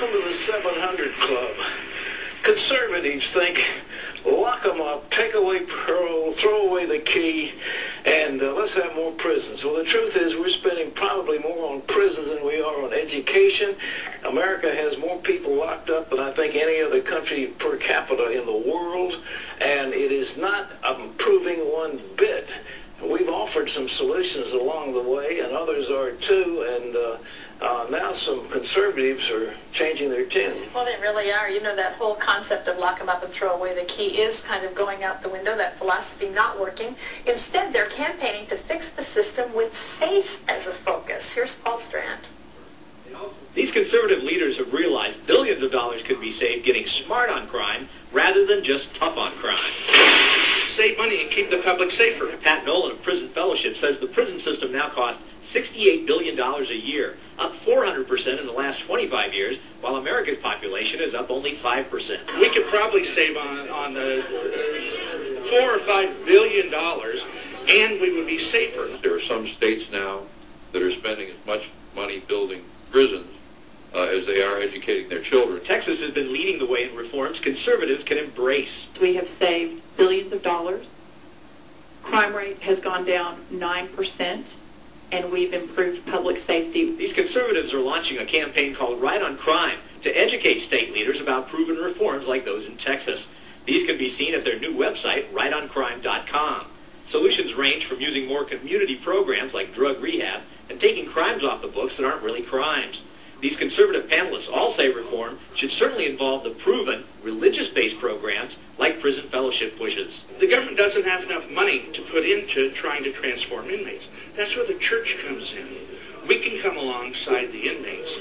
Welcome to the 700 Club. Conservatives think, lock them up, take away parole, throw away the key, and let's have more prisons. Well, the truth is we're spending probably more on prisons than we are on education. America has more people locked up than I think any other country per capita in the world, and it is not improving one bit. We've offered some solutions along the way, and others are too, and now some conservatives are changing their tune. Well, they really are. You know, that whole concept of lock them up and throw away the key is kind of going out the window, that philosophy not working. Instead, they're campaigning to fix the system with faith as a focus. Here's Paul Strand. These conservative leaders have realized billions of dollars could be saved getting smart on crime rather than just tough on crime. Save money and keep the public safer. Pat Nolan of Prison Fellowship says the prison system now costs $68 billion a year, up 400% in the last 25 years, while America's population is up only 5%. We could probably save on the $4 or $5 billion, and we would be safer. There are some states now that are spending as much money building prisons as they are educating their children. Texas has been leading the way in reforms conservatives can embrace. We have saved billions of dollars. Crime rate has gone down 9%. And we've improved public safety. These conservatives are launching a campaign called Right on Crime to educate state leaders about proven reforms like those in Texas. These can be seen at their new website, rightoncrime.com. Solutions range from using more community programs like drug rehab and taking crimes off the books that aren't really crimes. These conservative panelists all say reform should certainly involve the proven religious-based programs like Prison Fellowship pushes. The government doesn't have enough money to put into trying to transform inmates. That's where the church comes in. We can come alongside the inmates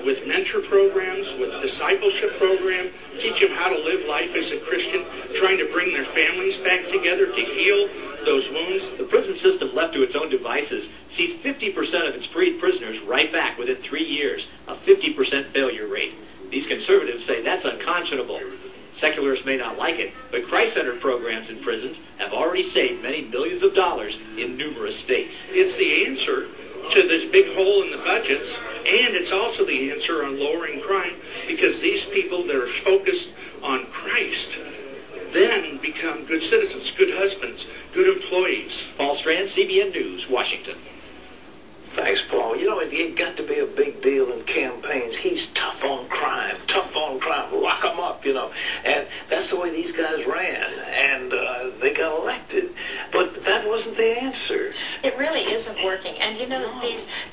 with mentor programs, with discipleship program, teach them how to live life as a Christian, trying to bring their families back together to heal those wounds. The prison system left to its own devices sees 50% of its freed prisoners right back within 3 years, a 50% failure rate. These conservatives say that's unconscionable. Secularists may not like it, but Christ-centered programs in prisons have already saved many millions of dollars in numerous states. It's the answer to this big hole in the budgets, and it's also the answer on lowering crime, because these people that are focused on Christ then become good citizens, good husbands, good employees. Paul Strand, CBN News, Washington. Thanks, Paul. You know, it got to be a big deal in campaigns. He's tough on crime, lock them up, you know. And that's the way these guys ran, and they got elected. But that wasn't the answer. It really isn't working. And, you know,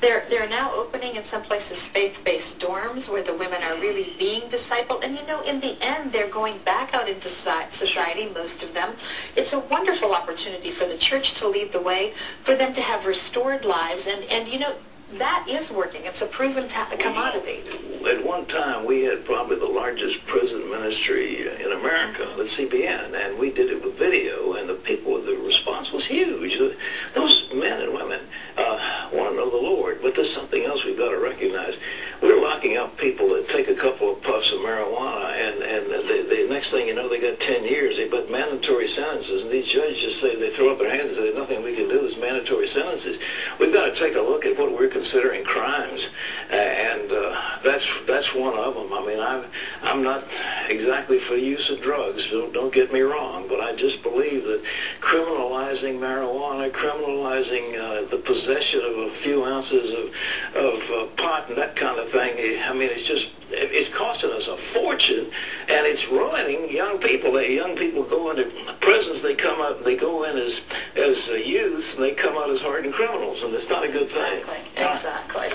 they're now opening in some places faith-based dorms where the women are really being discipled. And, you know, in the end, they're going back out into society, most of them. It's a wonderful opportunity for the church to lead the way, for them to have restored lives, and you know, that is working. It's a proven commodity. At one time, we had probably the largest prison ministry in America with CBN, and we did it with video, and the response was huge. Those men and women want to know the Lord, but there's something else we've got to recognize. We're locking up people that take a couple of puffs of marijuana, and the next thing you know, they got 10 years. They put mandatory sentences, and these judges just say, they throw up their hands and say, there's nothing we can do, there's mandatory sentences. We've got to take a look at what we're considering crimes, and that's one of them. I mean, I'm not exactly for the use of drugs, don't get me wrong, but I just believe that criminalizing marijuana, criminalizing the possession of a few ounces of pot and that kind of thing, I mean, it's costing us a fortune, and it's ruining young people. Young people go into prisons, they come out, they go in as youths, and they come out as hardened criminals, and it's not a good thing. Exactly.